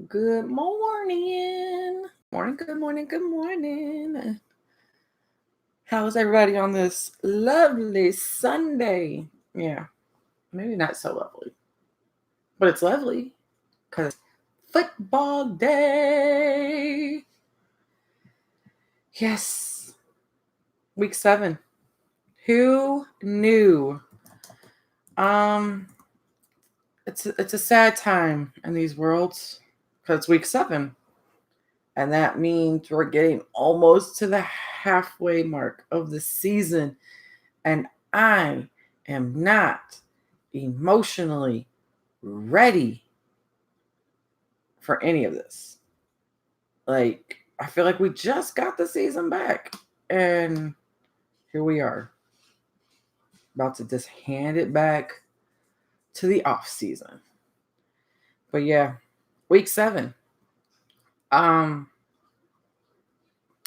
Good morning. Morning, good morning, good morning. How's everybody on this lovely Sunday? Yeah, maybe not so lovely, but it's lovely because football day. Yes, week 7. Who knew? Um, it's a sad time in these worlds because it's week 7. And that means we're getting almost to the halfway mark of the season. And I am not emotionally ready for any of this. Like, I feel like we just got the season back. And here we are, about to just hand it back to the off season. But yeah, week 7. To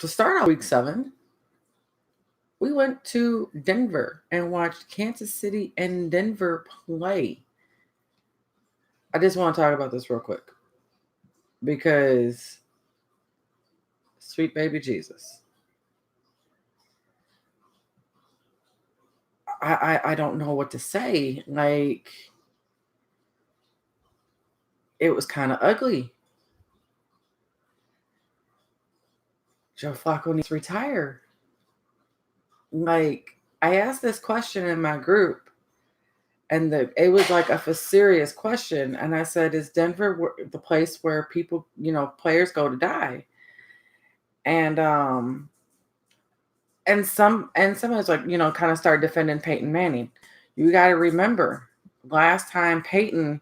start off week 7, we went to Denver and watched Kansas City and Denver play. I just want to talk about this real quick because sweet baby Jesus. I don't know what to say. Like, it was kind of ugly. Joe Flacco needs to retire. Like, I asked this question in my group, and it was like a serious question. And I said, "Is Denver the place where people, players go to die?" And someone's like, kind of started defending Peyton Manning. You got to remember, last time Peyton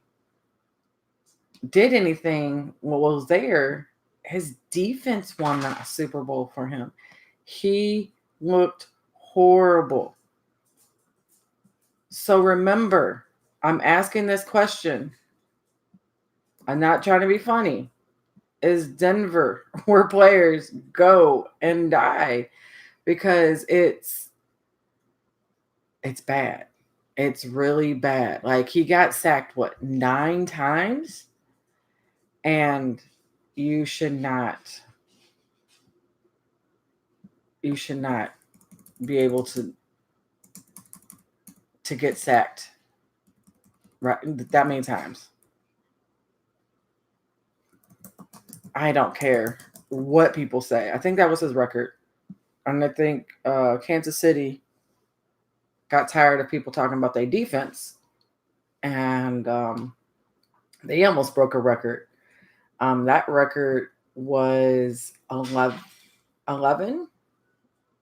did anything was there, his defense won that Super Bowl for him. He looked horrible. So remember, I'm asking this question. I'm not trying to be funny. Is Denver where players go and die? Because it's bad. It's really bad. Like, he got sacked 9 times? And you should not be able to get sacked right that many times. I don't care what people say. I think that was his record. And I think Kansas City got tired of people talking about their defense. And they almost broke a record. That record was 11.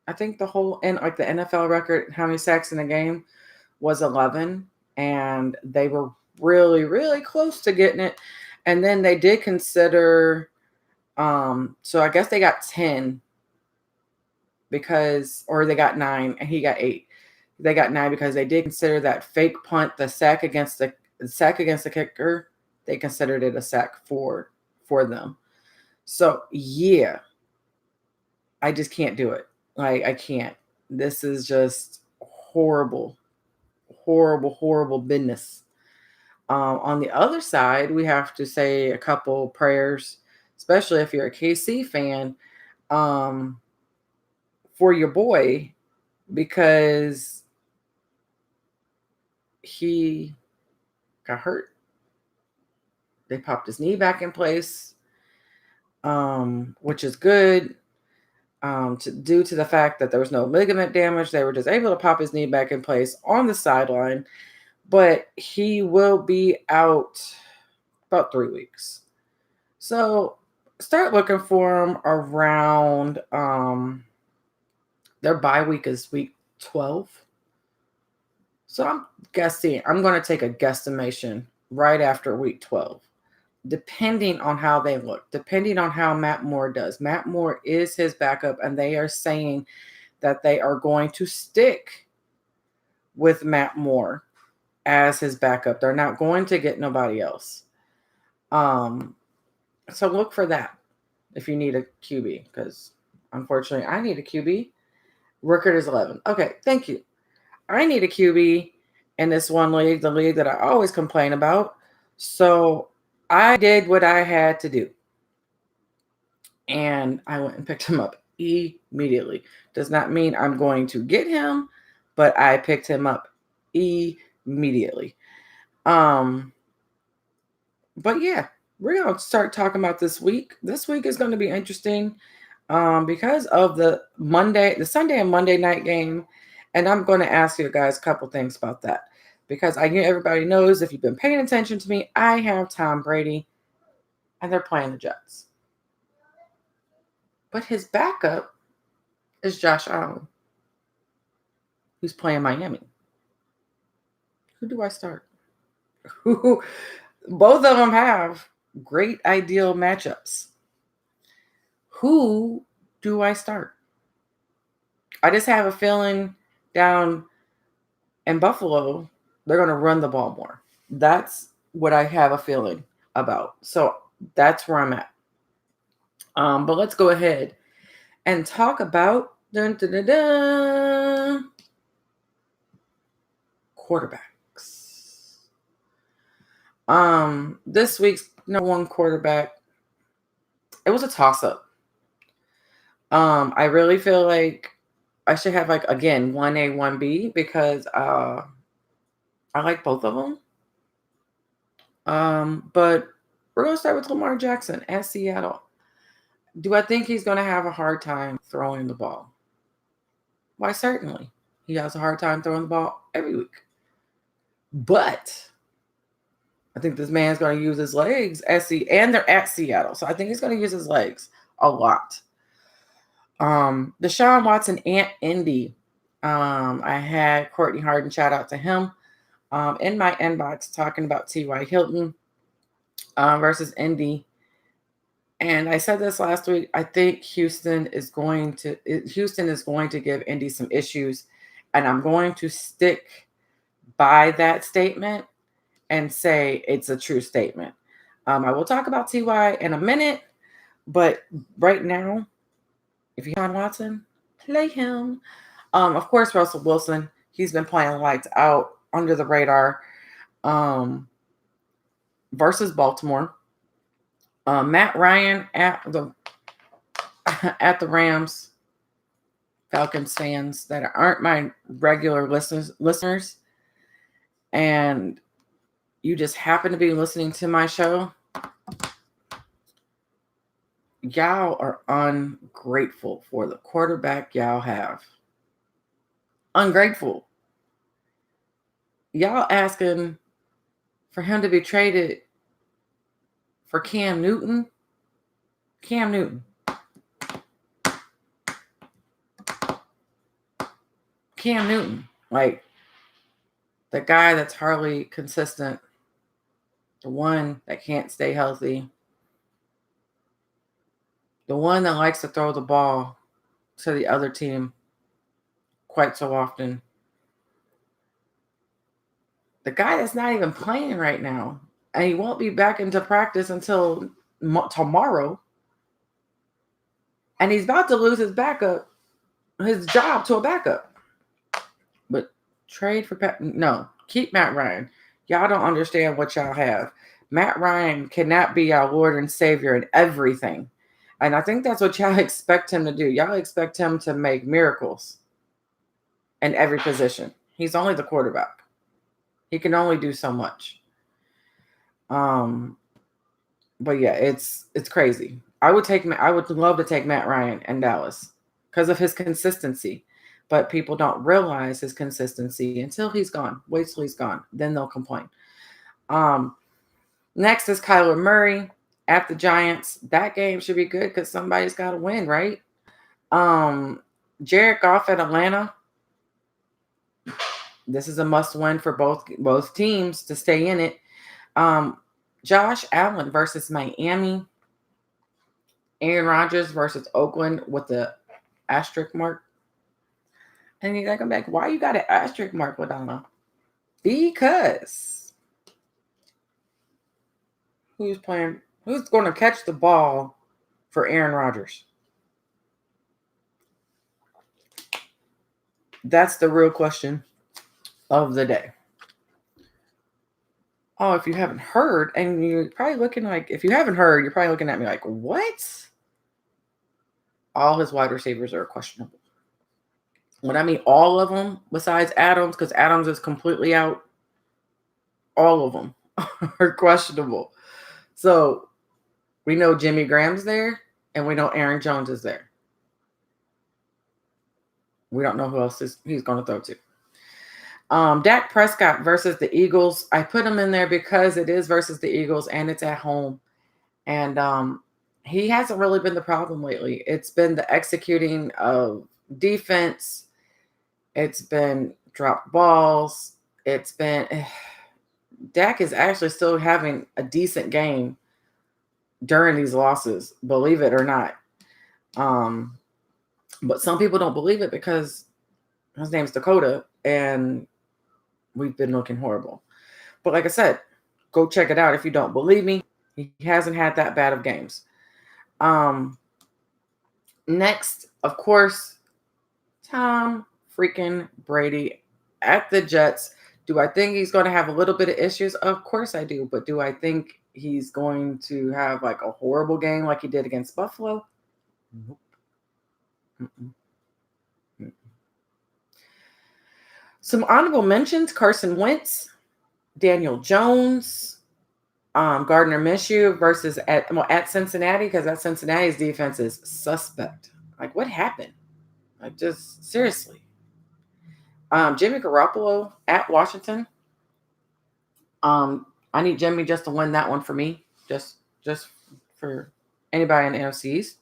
I think the whole, and like the NFL record, how many sacks in a game was 11. And they were really, really close to getting it. And then they did consider, so I guess they got 10 or they got 9 and he got 8. They got 9 because they did consider that fake punt, the sack against the kicker. They considered it a sack for them. So yeah, I just can't do it. Like, I can't. This is just horrible, horrible, horrible business. On the other side, we have to say a couple prayers, especially if you're a KC fan, for your boy, because he got hurt. They popped his knee back in place, which is good. Due to the fact that there was no ligament damage, they were just able to pop his knee back in place on the sideline. But he will be out about 3 weeks. So start looking for him around their bye week is week 12. So I'm going to take a guesstimation right after week 12, depending on how they look, depending on how Matt Moore does. Matt Moore is his backup, and they are saying that they are going to stick with Matt Moore as his backup. They're not going to get nobody else. So look for that if you need a QB, because unfortunately I need a QB. Record is 11. Okay, thank you. I need a QB in this one league, the league that I always complain about. So I did what I had to do. And I went and picked him up immediately. Does not mean I'm going to get him, but I picked him up immediately. But yeah, we're gonna start talking about this week. This week is going to be interesting because of the Sunday and Monday night game, and I'm going to ask you guys a couple things about that because I know everybody knows if you've been paying attention to me, I have Tom Brady, and they're playing the Jets, but his backup is Josh Allen, who's playing Miami. Who do I start? Who? Both of them have great ideal matchups. Who do I start? I just have a feeling down in Buffalo, they're going to run the ball more. That's what I have a feeling about. So that's where I'm at. But let's go ahead and talk about quarterbacks. This week's number one quarterback, it was a toss-up. I really feel like I should have again 1A, 1B because I like both of them. But we're gonna start with Lamar Jackson at Seattle. Do I think he's gonna have a hard time throwing the ball? Why, certainly. He has a hard time throwing the ball every week. But I think this man's gonna use his legs and they're at Seattle. So I think he's gonna use his legs a lot. Deshaun Watson and Indy. I had Courtney Harden, shout out to him, in my inbox talking about T.Y. Hilton versus Indy. And I said this last week. I think Houston is going to give Indy some issues, and I'm going to stick by that statement and say it's a true statement. I will talk about T.Y. in a minute, but right now, if you have Watson, play him. Of course, Russell Wilson. He's been playing lights out under the radar. Versus Baltimore. Matt Ryan at the Rams. Falcons fans that aren't my regular listeners, and you just happen to be listening to my show, y'all are ungrateful for the quarterback y'all have. Ungrateful. Y'all asking for him to be traded for Cam Newton. Cam Newton. Cam Newton. Like, the guy that's hardly consistent. The one that can't stay healthy. The one that likes to throw the ball to the other team quite so often. The guy that's not even playing right now, and he won't be back into practice until tomorrow. And he's about to lose his job to a backup. But trade for keep Matt Ryan. Y'all don't understand what y'all have. Matt Ryan cannot be our Lord and Savior in everything. And I think that's what y'all expect him to do. Y'all expect him to make miracles in every position. He's only the quarterback. He can only do so much. But yeah, it's crazy. I would love to take Matt Ryan in Dallas because of his consistency. But people don't realize his consistency until he's gone. Wait till he's gone. Then they'll complain. Next is Kyler Murray at the Giants. That game should be good because somebody's got to win, right? Jared Goff at Atlanta. This is a must-win for both teams to stay in it. Josh Allen versus Miami. Aaron Rodgers versus Oakland with the asterisk mark. And you come back, why you got an asterisk mark, LaDonna? Because who's going to catch the ball for Aaron Rodgers? That's the real question of the day. Oh, if you haven't heard, and you're probably looking like, if you haven't heard, you're probably looking at me like, what? All his wide receivers are questionable. When I mean all of them, besides Adams, because Adams is completely out, all of them are questionable. So we know Jimmy Graham's there, and we know Aaron Jones is there. We don't know who else he's going to throw to. Dak Prescott versus the Eagles. I put him in there because it is versus the Eagles and it's at home. And he hasn't really been the problem lately. It's been the executing of defense. It's been dropped balls. It's been Dak is actually still having a decent game during these losses, believe it or not. But some people don't believe it because his name's Dakota and we've been looking horrible. But like I said, go check it out if you don't believe me. He hasn't had that bad of games. Next, of course, Tom freaking Brady at the Jets. Do I think he's going to have a little bit of issues? Of course I do. But do I think he's going to have like a horrible game like he did against Buffalo? Nope. Some honorable mentions: Carson Wentz, Daniel Jones, Gardner Minshew versus at Cincinnati, because that Cincinnati's defense is suspect. Like, what happened? Like, just seriously. Jimmy Garoppolo at Washington. I need Jimmy just to win that one for me, just for anybody in the NFC East.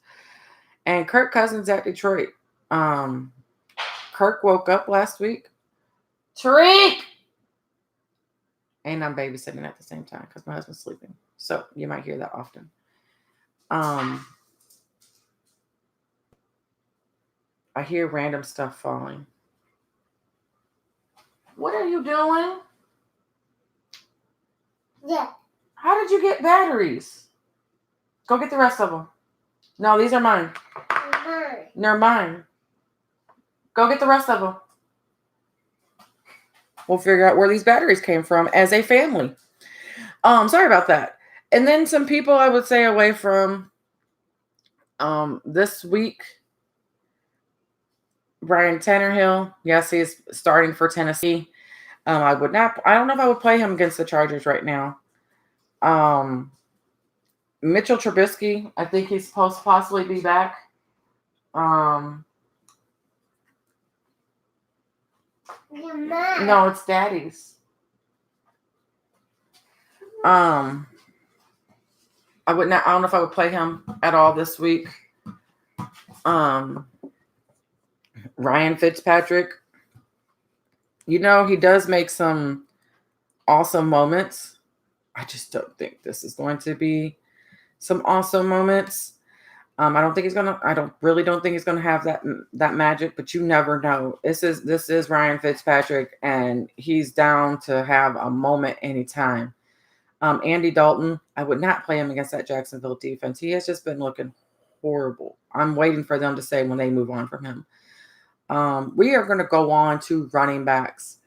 And Kirk Cousins at Detroit. Kirk woke up last week. Tariq! And I'm babysitting at the same time because my husband's sleeping. So you might hear that often. I hear random stuff falling. What are you doing? Yeah. How did you get batteries? Go get the rest of them. No, these are mine. They're mine. Go get the rest of them. We'll figure out where these batteries came from as a family. Sorry about that. And then some people I would say away from this week. Brian Tannehill. Yes, he's starting for Tennessee. I don't know if I would play him against the Chargers right now. Mitchell Trubisky, I think he's supposed to possibly be back. No, it's Daddy's. I don't know if I would play him at all this week. Ryan Fitzpatrick. He does make some awesome moments. I just don't think this is going to be some awesome moments. I don't really don't think he's gonna have that magic, but you never know. This is Ryan Fitzpatrick, and he's down to have a moment anytime. Andy Dalton, I would not play him against that Jacksonville defense. He has just been looking horrible. I'm waiting for them to say when they move on from him. We are going to go on to running backs.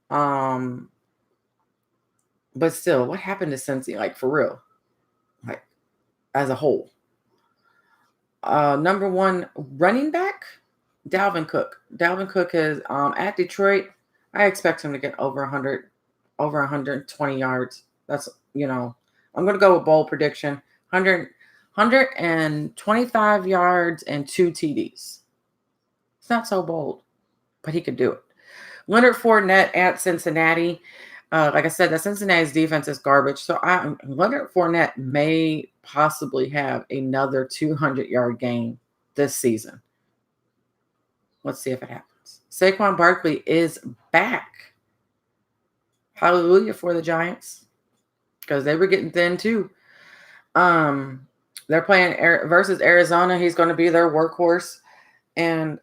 But still, what happened to Cincy? Like, for real. Like, as a whole. Number one running back, Dalvin Cook. Dalvin Cook is at Detroit. I expect him to get over 120 yards. That's, I'm going to go with bold prediction. 125 yards and 2 TDs. It's not so bold, but he could do it. Leonard Fournette at Cincinnati. Like I said, that Cincinnati's defense is garbage. So Leonard Fournette may possibly have another 200-yard game this season. Let's see if it happens. Saquon Barkley is back. Hallelujah for the Giants, because they were getting thin too. They're playing versus Arizona. He's going to be their workhorse, and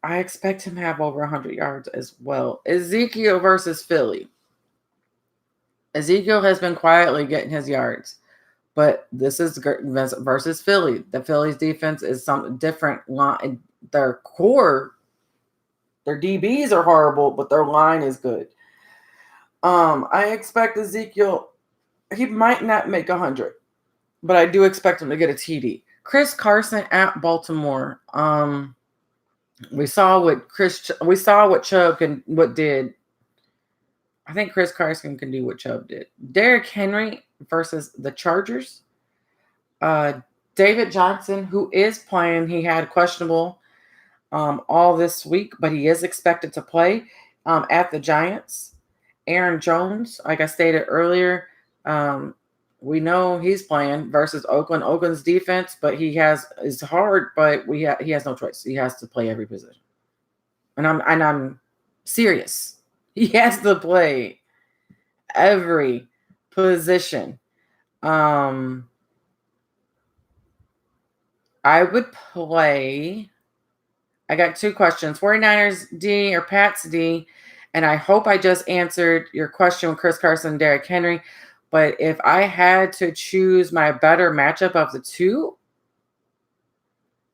I expect him to have over 100 yards as well. Ezekiel versus Philly. Ezekiel has been quietly getting his yards, but this is versus Philly. The Phillies defense is something different. Their DBs are horrible, but their line is good. I expect Ezekiel, he might not make 100, but I do expect him to get a TD. Chris Carson at Baltimore. We saw what Chubb can what did. I think Chris Carson can do what Chubb did. Derrick Henry versus the Chargers. Uh, David Johnson, who is playing, he had questionable all this week, but he is expected to play at the Giants. Aaron Jones, like I stated earlier, we know he's playing versus Oakland. Oakland's defense, but is hard, but he has no choice. He has to play every position, and I'm serious. He has to play every position. I would play. I got two questions: 49ers D or Pats D. And I hope I just answered your question with Chris Carson and Derrick Henry. But if I had to choose my better matchup of the two,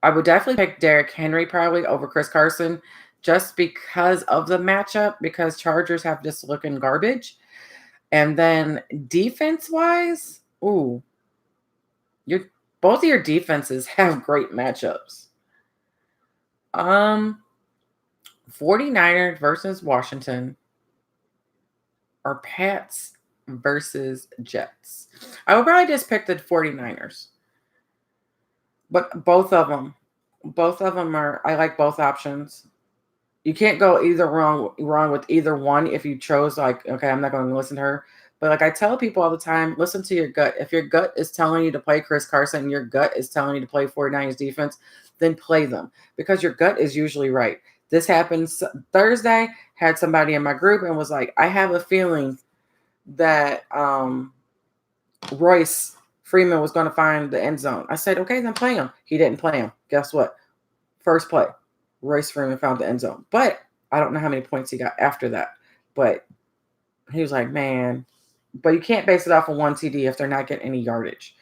I would definitely pick Derrick Henry probably over Chris Carson just because of the matchup, because Chargers have just looking garbage. And then defense-wise, both of your defenses have great matchups. 49ers versus Washington or Pats versus Jets. I would probably just pick the 49ers. But both of them are, I like both options. You can't go either wrong with either one if you chose like, okay, I'm not going to listen to her. But like I tell people all the time, listen to your gut. If your gut is telling you to play Chris Carson and your gut is telling you to play 49ers defense, then play them because your gut is usually right. This happened Thursday, had somebody in my group and was like, I have a feeling that Royce Freeman was going to find the end zone. I said, okay, then play him. He didn't play him. Guess what? First play, Royce Freeman found the end zone. But I don't know how many points he got after that. But he was like, man, but you can't base it off of one TD if they're not getting any yardage.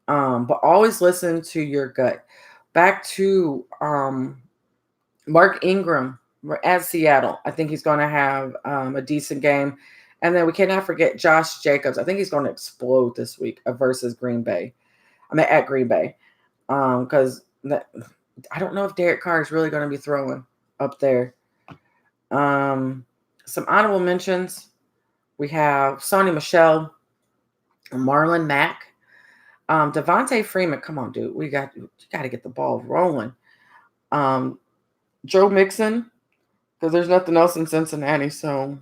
But always listen to your gut. Back to Mark Ingram at Seattle. I think he's going to have a decent game. And then we cannot forget Josh Jacobs. I think he's going to explode this week versus Green Bay. At Green Bay. Because I don't know if Derek Carr is really going to be throwing up there. Some honorable mentions. We have Sonny Michel, Marlon Mack, Devontae Freeman. Come on, dude. You got to get the ball rolling. Joe Mixon, because there's nothing else in Cincinnati, so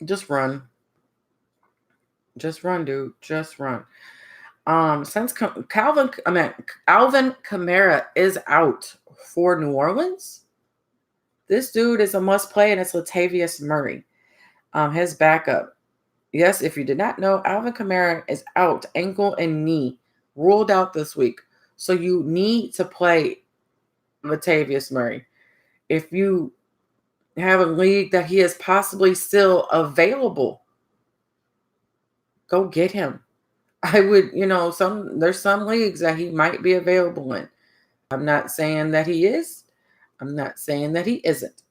just run. Just run, dude. Just run. Since Alvin Kamara is out for New Orleans, this dude is a must play, and it's Latavius Murray, his backup. Yes, if you did not know, Alvin Kamara is out, ankle and knee, ruled out this week. So you need to play Latavius Murray. If you have a league that he is possibly still available, go get him. I would, there's some leagues that he might be available in. I'm not saying that he is. I'm not saying that he isn't.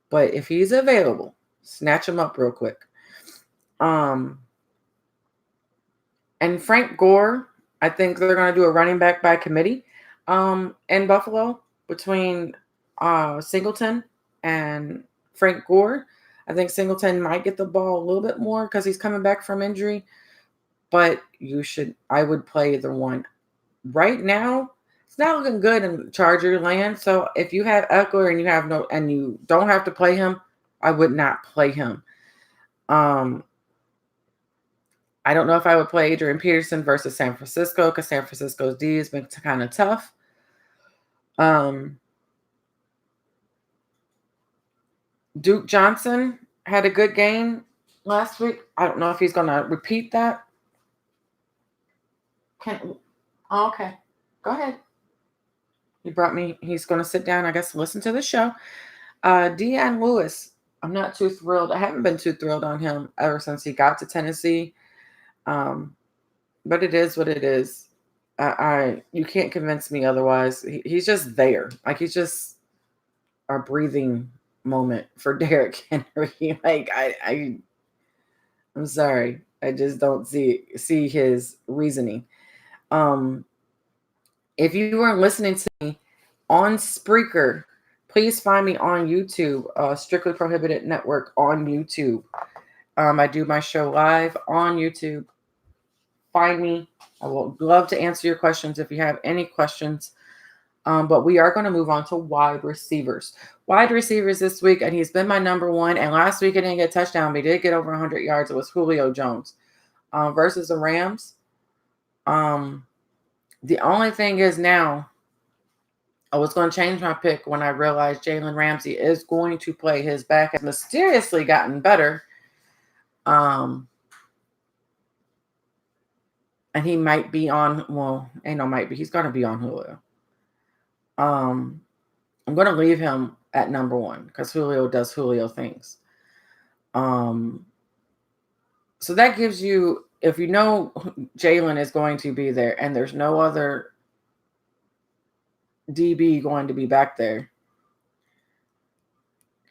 But if he's available, snatch him up real quick. And Frank Gore, I think they're going to do a running back by committee in Buffalo between Singleton and Frank Gore. I think Singleton might get the ball a little bit more because he's coming back from injury. But I would play either one. Right now, it's not looking good in Charger land. So if you have Eckler and you don't have to play him, I would not play him. I don't know if I would play Adrian Peterson versus San Francisco because San Francisco's D has been kind of tough. Duke Johnson had a good game last week. I don't know if he's going to repeat that. Okay. Go ahead. He's going to sit down, I guess, listen to the show. Deion Lewis, I'm not too thrilled. I haven't been too thrilled on him ever since he got to Tennessee. But it is what it is. You can't convince me otherwise. He's just there. Like he's just a breathing moment for Derrick Henry. Like I'm sorry. I just don't see his reasoning. If you are listening to me on Spreaker, please find me on YouTube, Strictly Prohibited Network on YouTube. I do my show live on YouTube. Find me. I will love to answer your questions if you have any questions. But we are going to move on to wide receivers. Wide receivers this week, and he's been my number one. And last week, he didn't get a touchdown, but he did get over 100 yards. It was Julio Jones versus the Rams. The only thing is now, I was going to change my pick when I realized Jalen Ramsey is going to play. His back has mysteriously gotten better. And he might be on, he's going to be on Julio. I'm going to leave him at number one because Julio does Julio things. So that gives you, if you know Jalen is going to be there and there's no other DB going to be back there,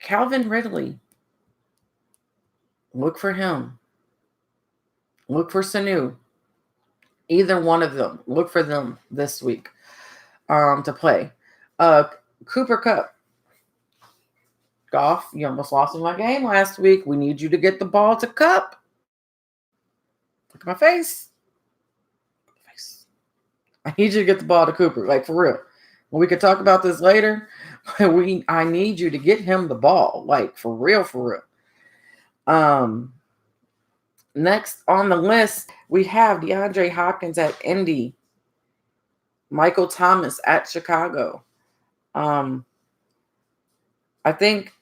Calvin Ridley, look for him. Look for Sanu. Either one of them. Look for them this week to play. Cooper Kupp. Goff, you almost lost in my game last week. We need you to get the ball to Kupp. Look at my face. I need you to get the ball to Cooper, like for real. We could talk about this later. I need you to get him the ball, like for real, for real. Next on the list, we have DeAndre Hopkins at Indy, Michael Thomas at Chicago. I think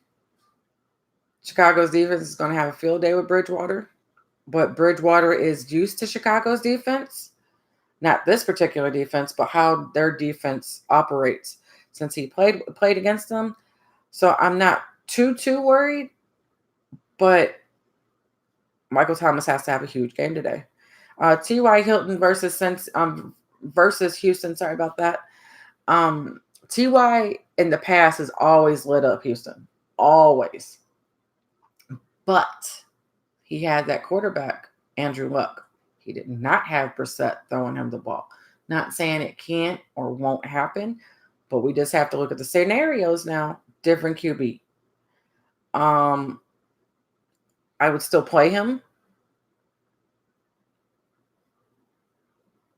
Chicago's defense is going to have a field day with Bridgewater, but Bridgewater is used to Chicago's defense. Not this particular defense, but how their defense operates since he played against them. So I'm not too worried, but Michael Thomas has to have a huge game today. T.Y. Hilton versus Houston. Sorry about that. T.Y. in the past has always lit up Houston. Always. But he had that quarterback, Andrew Luck. He did not have Brissett throwing him the ball. Not saying it can't or won't happen, but we just have to look at the scenarios now. Different QB. I would still play him,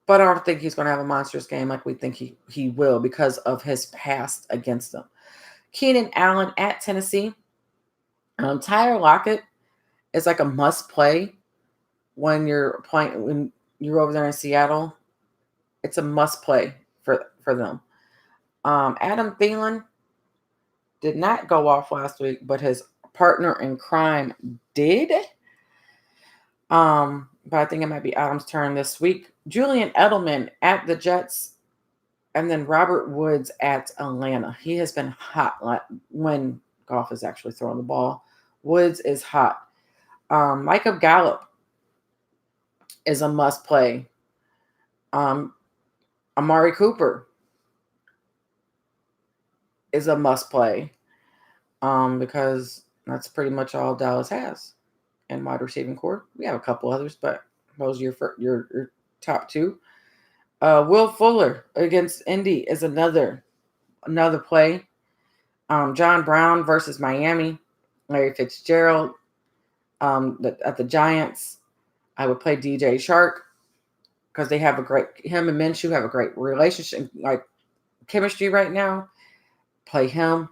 but I don't think he's going to have a monstrous game like we think he will because of his past against them. Keenan Allen at Tennessee. Tyler Lockett is like a must play when you're over there in Seattle. It's a must play for them. Adam Thielen did not go off last week, but his partner in crime did. But I think it might be Adam's turn this week. Julian Edelman at the Jets, and then Robert Woods at Atlanta. He has been hot when Goff is actually throwing the ball. Woods is hot. Micah Gallup is a must play. Amari Cooper is a must play because that's pretty much all Dallas has in wide receiving core. We have a couple others, but those are your top two. Will Fuller against Indy is another play. John Brown versus Miami. Larry Fitzgerald at the Giants. I would play DJ Shark because they have him and Minshew have a great relationship, like chemistry right now. Play him.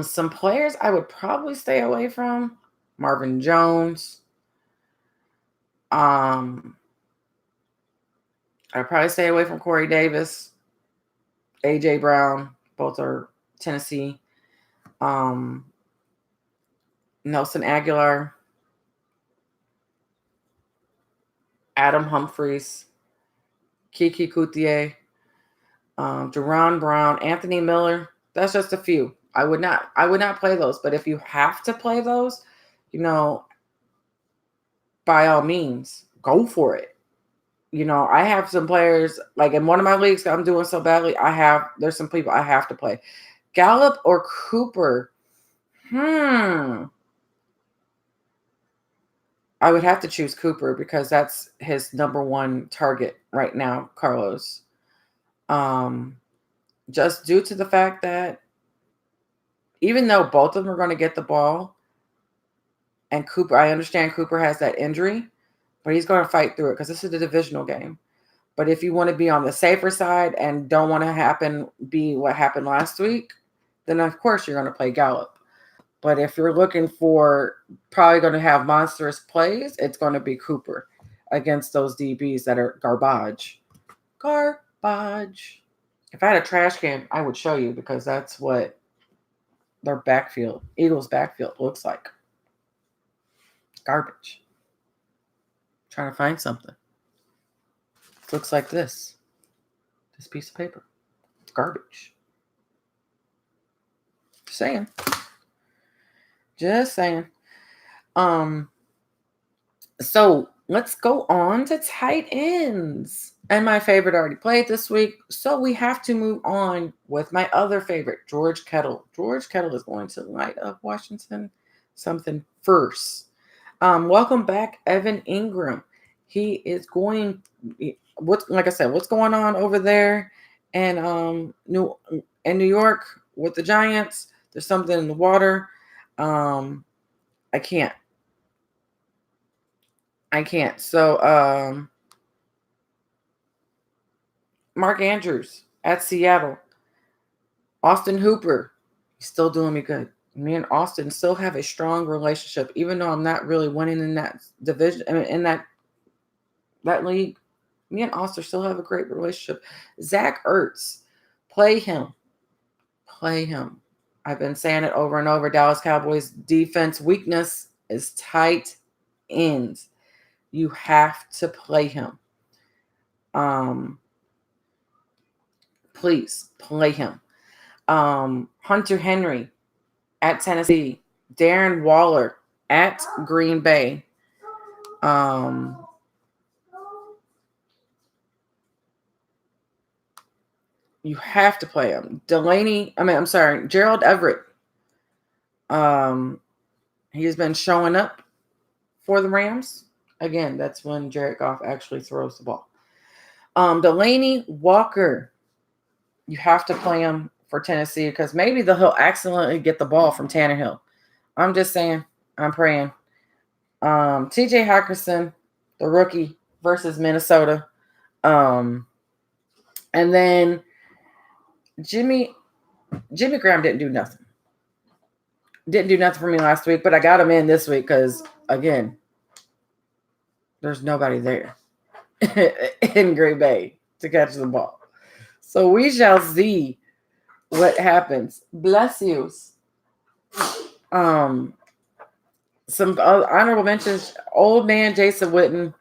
Some players I would probably stay away from. Marvin Jones. I'd probably stay away from Corey Davis. A.J. Brown. Both are Tennessee. Nelson Aguilar. Adam Humphries. Kiki Coutier. Jerron Brown. Anthony Miller. That's just a few. I would not play those. But if you have to play those, by all means, go for it. I have some players, like in one of my leagues, I'm doing so badly. There's some people I have to play. Gallup or Cooper I would have to choose Cooper because that's his number one target right now, Carlos. Just due to the fact that even though both of them are going to get the ball, and Cooper, I understand Cooper has that injury, but he's going to fight through it because this is a divisional game. But if you want to be on the safer side and don't want to be what happened last week, then of course you're going to play Gallup. But if you're looking for probably going to have monstrous plays, it's going to be Cooper against those DBs that are garbage. Garbage. If I had a trash can, I would show you because that's what their backfield, Eagles' backfield, looks like. Garbage. Trying to find something. It looks like this. This piece of paper. It's garbage. Just saying. Just saying. So let's go on to tight ends. And my favorite already played this week. So we have to move on with my other favorite, George Kittle. George Kittle is going to light up Washington something first. Welcome back, Evan Ingram. He is going, like I said, what's going on over there in New York with the Giants? There's something in the water. I can't. So Mark Andrews at Seattle. Austin Hooper, he's still doing me good. Me and Austin still have a strong relationship, even though I'm not really winning in that division. I mean, in that league, me and Austin still have a great relationship. Zach Ertz, play him. I've been saying it over and over. Dallas Cowboys defense weakness is tight ends. You have to play him. Please play him. Hunter Henry at Tennessee. Darren Waller at Green Bay. You have to play him. Gerald Everett. He has been showing up for the Rams. Again, that's when Jared Goff actually throws the ball. Delaney Walker. You have to play him for Tennessee because maybe he'll accidentally get the ball from Tannehill. I'm just saying. I'm praying. TJ Hockenson, the rookie, versus Minnesota. And then Jimmy Graham didn't do nothing. Didn't do nothing for me last week, but I got him in this week because, again, there's nobody there in Green Bay to catch the ball. So we shall see what happens. Bless you. Some honorable mentions. Old man Jason Witten,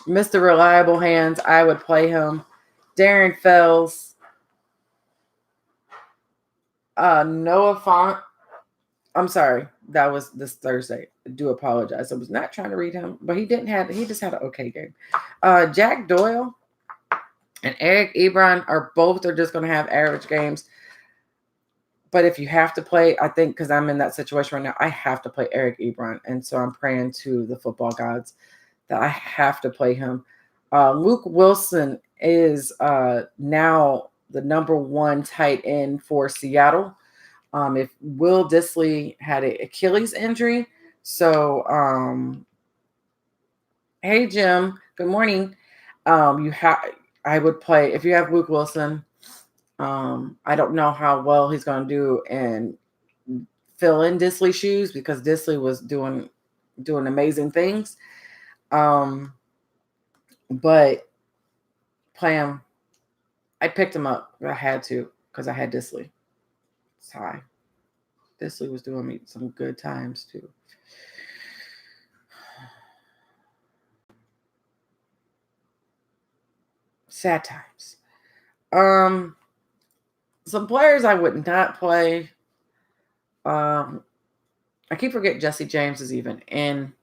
Mr. Reliable Hands. I would play him. Darren Fells. Noah Font. I'm sorry. That was this Thursday. I do apologize. I was not trying to read him, but he just had an okay game. Jack Doyle and Eric Ebron are just going to have average games. But if you have to play, I think because I'm in that situation right now, I have to play Eric Ebron. And so I'm praying to the football gods that I have to play him. Luke Wilson is now the number one tight end for Seattle. If Will Dissly had an Achilles injury. So, hey, Jim, good morning. I would play, if you have Luke Wilson, I don't know how well he's going to do and fill in Dissly's shoes because Dissly was doing amazing things. But play him. I picked him up. I had to because I had Dissly. Sorry. Dissly was doing me some good times too. Sad times. Some players I would not play. I keep forgetting Jesse James is even in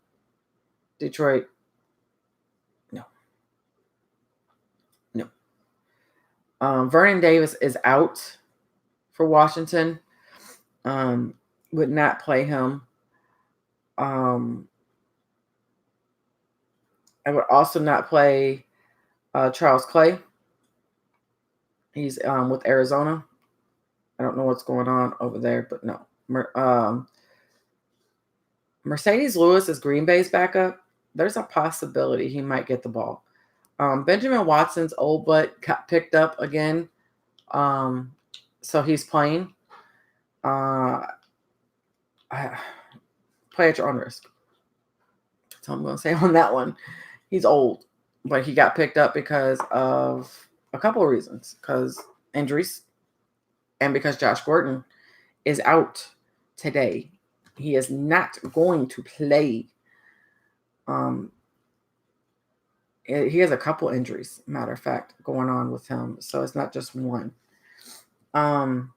Detroit. No. Vernon Davis is out for Washington. would not play him. I would also not play Charles Clay. He's with Arizona. I don't know what's going on over there, but no. Mercedes Lewis is Green Bay's backup. There's a possibility he might get the ball. Benjamin Watson's old butt got picked up again. So he's playing. Play at your own risk. That's all I'm going to say on that one. He's old, but he got picked up because of a couple of reasons. Because injuries and because Josh Gordon is out today. He is not going to play. He has a couple injuries, matter of fact, going on with him. So it's not just one. Some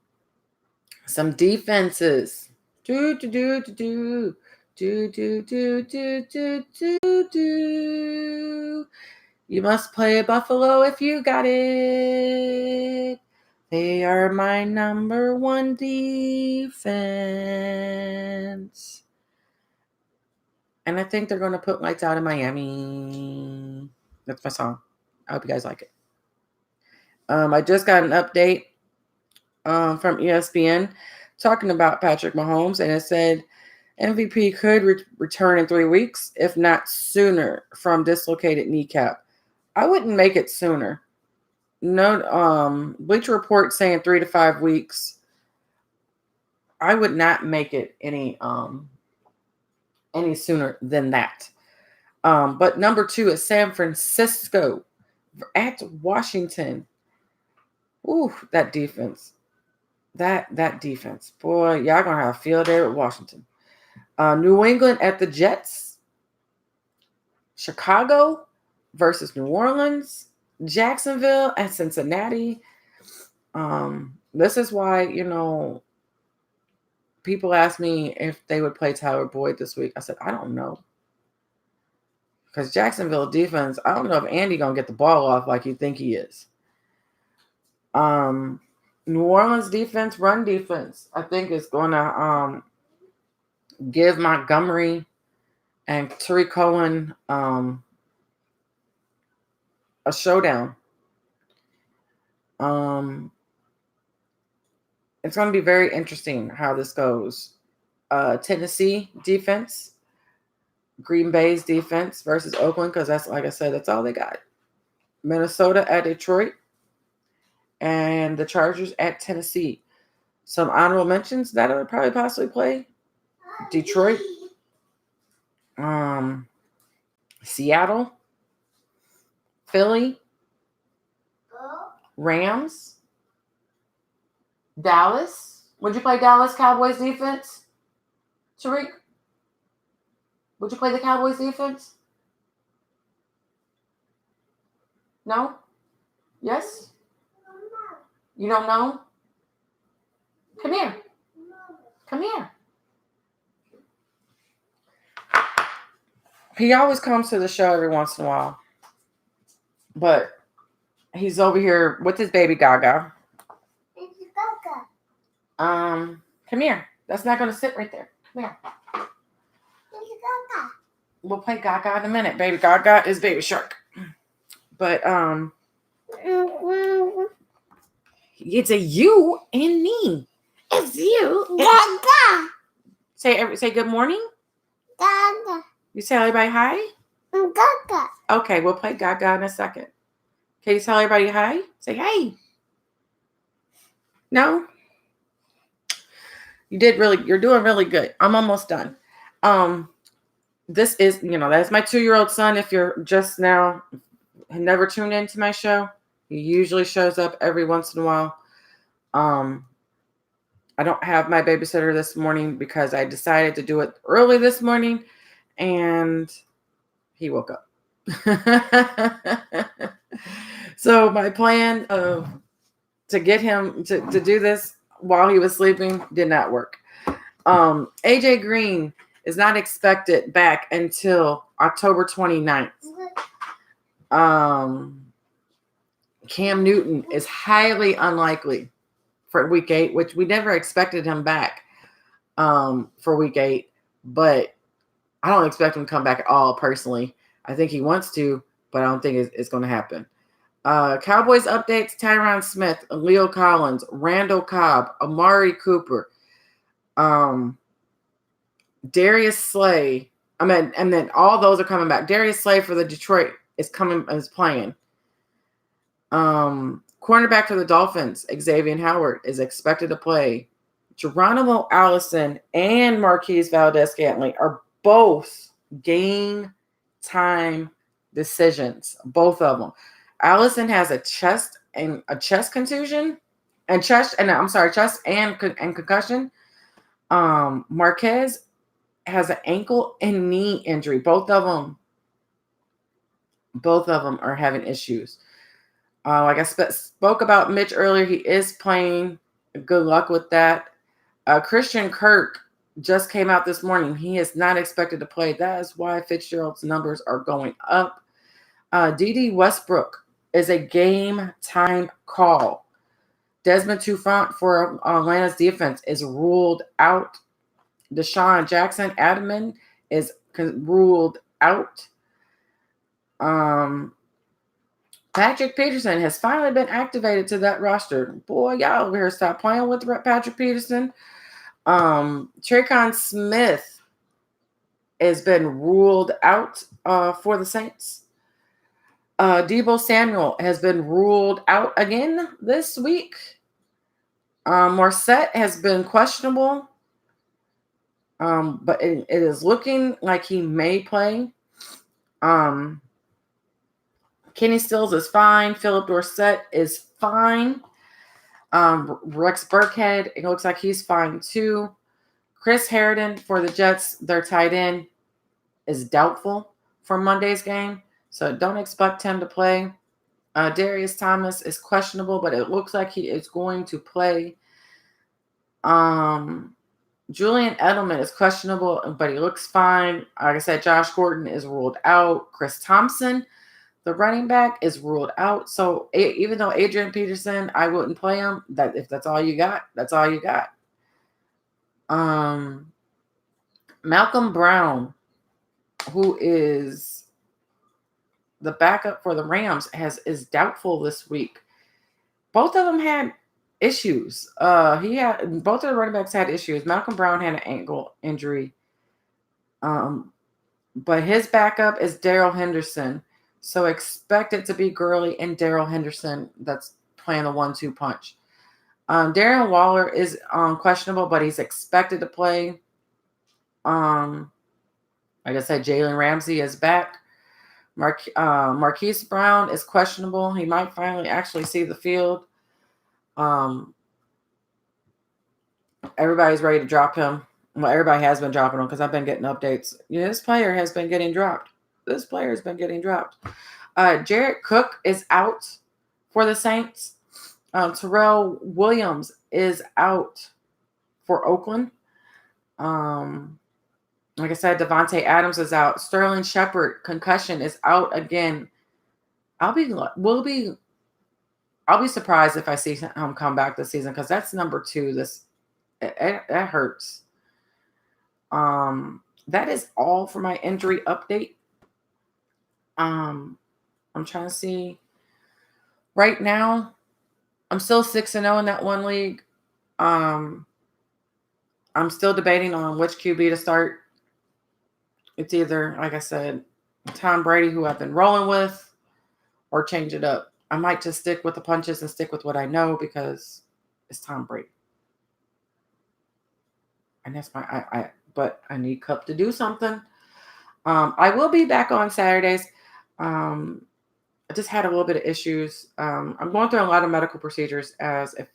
defenses. You must play Buffalo if you got it. They are my number one defense. And I think they're going to put lights out in Miami. That's my song. I hope you guys like it. I just got an update from ESPN talking about Patrick Mahomes, and it said MVP could return in 3 weeks, if not sooner, from dislocated kneecap. I wouldn't make it sooner. No, Bleacher Report saying 3 to 5 weeks. I would not make it any sooner than that. But number 2 is San Francisco at Washington. Ooh, that defense. That defense. Boy, y'all gonna have a field day with Washington. New England at the Jets. Chicago versus New Orleans. Jacksonville at Cincinnati. This is why, people ask me if they would play Tyler Boyd this week. I said, I don't know. Because Jacksonville defense, I don't know if Andy going to get the ball off like you think he is. New Orleans defense, run defense, I think is going to give Montgomery and Tariq Cohen a showdown. It's going to be very interesting how this goes. Tennessee defense, Green Bay's defense versus Oakland, because that's, like I said, that's all they got. Minnesota at Detroit, and the Chargers at Tennessee. Some honorable mentions that I would probably possibly play. Detroit, Seattle, Philly, Rams, Dallas. Would you play Dallas Cowboys defense? Tariq? Would you play the Cowboys defense? No? Yes? You don't know? Come here. Come here. He always comes to the show every once in a while. But he's over here with his baby Gaga. Baby Gaga. Come here. That's not going to sit right there. Come here. Baby Gaga. We'll play Gaga in a minute. Baby Gaga is Baby Shark. But it's a you and me. It's you. Gaga. Say good morning. Gaga. You tell everybody hi? Gaga. Okay, we'll play Gaga in a second. Can you tell everybody hi? Say hey. No? You're doing really good. I'm almost done. This is, that's my 2-year-old son. If you're just now never tuned into my show, he usually shows up every once in a while. I don't have my babysitter this morning because I decided to do it early this morning, and he woke up. So my plan to get him to do this while he was sleeping did not work. AJ Green is not expected back until October 29th. Cam Newton is highly unlikely for week 8, which we never expected him back. for week 8, but I don't expect him to come back at all personally. I think he wants to, but I don't think it's going to happen. Cowboys updates: Tyron Smith, Leo Collins, Randall Cobb, Amari Cooper, Darius Slay. And then all those are coming back. Darius Slay for the Detroit is playing. Cornerback for the Dolphins, Xavier Howard, is expected to play. Geronimo Allison and Marquise Valdez-Scantling are both game time decisions. Both of them. Allison has a chest contusion, chest and concussion. Marquez has an ankle and knee injury. Both of them are having issues. Like I spoke about Mitch earlier, he is playing. Good luck with that. Christian Kirk just came out this morning. He is not expected to play. That is why Fitzgerald's numbers are going up. D.D. Westbrook is a game time call. Desmond Trufant for Atlanta's defense is ruled out. Deshaun Jackson Adamon is ruled out. Patrick Peterson has finally been activated to that roster. Boy, y'all over here stop playing with Patrick Peterson. Traycon Smith has been ruled out for the Saints. Deebo Samuel has been ruled out again this week. Morissette has been questionable, but it is looking like he may play. Kenny Stills is fine. Philip Dorsett is fine. Rex Burkhead, it looks like he's fine too. Chris Harridan for the Jets, their tight end, is doubtful for Monday's game, so don't expect him to play. Darius Thomas is questionable, but it looks like he is going to play. Julian Edelman is questionable, but he looks fine. Like I said, Josh Gordon is ruled out. Chris Thompson, the running back, is ruled out. So even though Adrian Peterson, I wouldn't play him. If that's all you got, that's all you got. Malcolm Brown, who is the backup for the Rams, is doubtful this week. Both of them had issues. Both of the running backs had issues. Malcolm Brown had an ankle injury. But his backup is Darrell Henderson. So expect it to be Gurley and Darrell Henderson that's playing the 1-2 punch. Darren Waller is questionable, but he's expected to play. Like I said, Jalen Ramsey is back. Marquise Brown is questionable. He might finally actually see the field. Everybody's ready to drop him. Well, everybody has been dropping him because I've been getting updates. This player has been getting dropped. Jared Cook is out for the Saints. Terrell Williams is out for Oakland. Like I said, Devontae Adams is out. Sterling Shepard, concussion, is out again. I'll be surprised if I see him come back this season because that's number 2. That hurts. That is all for my injury update. I'm trying to see. Right now, I'm still 6-0 in that one league. I'm still debating on which QB to start. It's either, like I said, Tom Brady, who I've been rolling with, or change it up. I might just stick with the punches and stick with what I know because it's Tom Brady. And that's but I need Cup to do something. I will be back on Saturdays. I just had a little bit of issues. I'm going through a lot of medical procedures, as if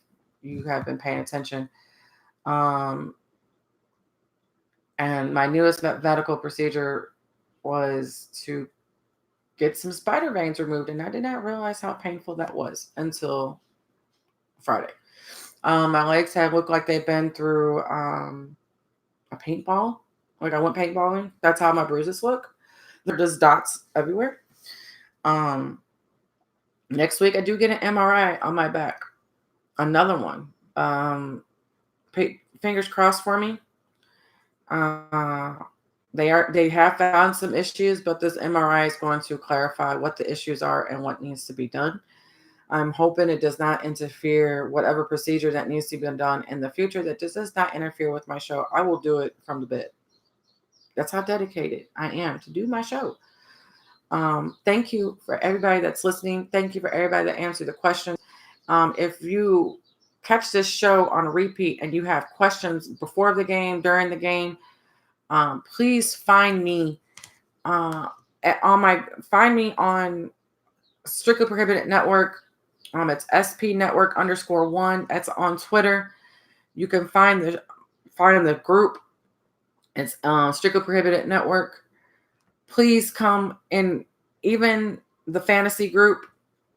you have been paying attention. And my newest medical procedure was to get some spider veins removed, and I did not realize how painful that was until Friday. My legs have looked like they've been through a paintball. Like I went paintballing. That's how my bruises look. They're just dots everywhere. Next week I do get an MRI on my back. Another one. Fingers crossed for me. They have found some issues, but this MRI is going to clarify what the issues are and what needs to be done. I'm hoping it does not interfere whatever procedure that needs to be done in the future, that this does not interfere with my show. I will do it from the bed. That's how dedicated I am to do my show. Thank you for everybody that's listening. Thank you for everybody that answered the questions. If you catch this show on a repeat and you have questions before the game, during the game, please find me find me on Strictly Prohibited Network. It's SP Network _1. That's on Twitter. You can find the group. It's Strictly Prohibited Network. Please come in. Even the fantasy group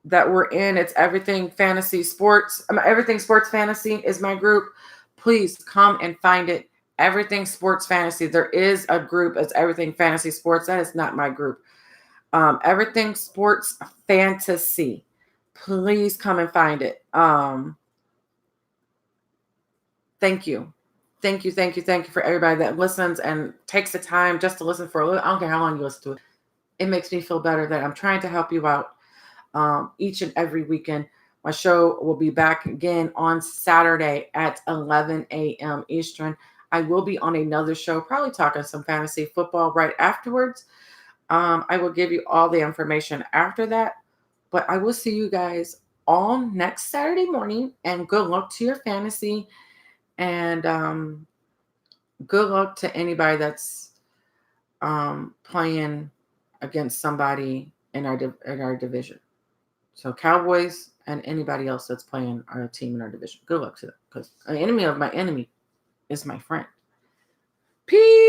that we're in, it's Everything Fantasy Sports. Everything Sports Fantasy is my group. Please come and find it. Everything Sports Fantasy. There is a group. It's Everything Fantasy Sports. That is not my group. Everything Sports Fantasy. Please come and find it. Thank you. Thank you for everybody that listens and takes the time just to listen for a little. I don't care how long you listen to it. It makes me feel better that I'm trying to help you out each and every weekend. My show will be back again on Saturday at 11 a.m. Eastern. I will be on another show, probably talking some fantasy football right afterwards. I will give you all the information after that. But I will see you guys all next Saturday morning. And good luck to your fantasy. And good luck to anybody that's playing against somebody in our division. So Cowboys and anybody else that's playing our team in our division. Good luck to them, because an enemy of my enemy is my friend. Peace.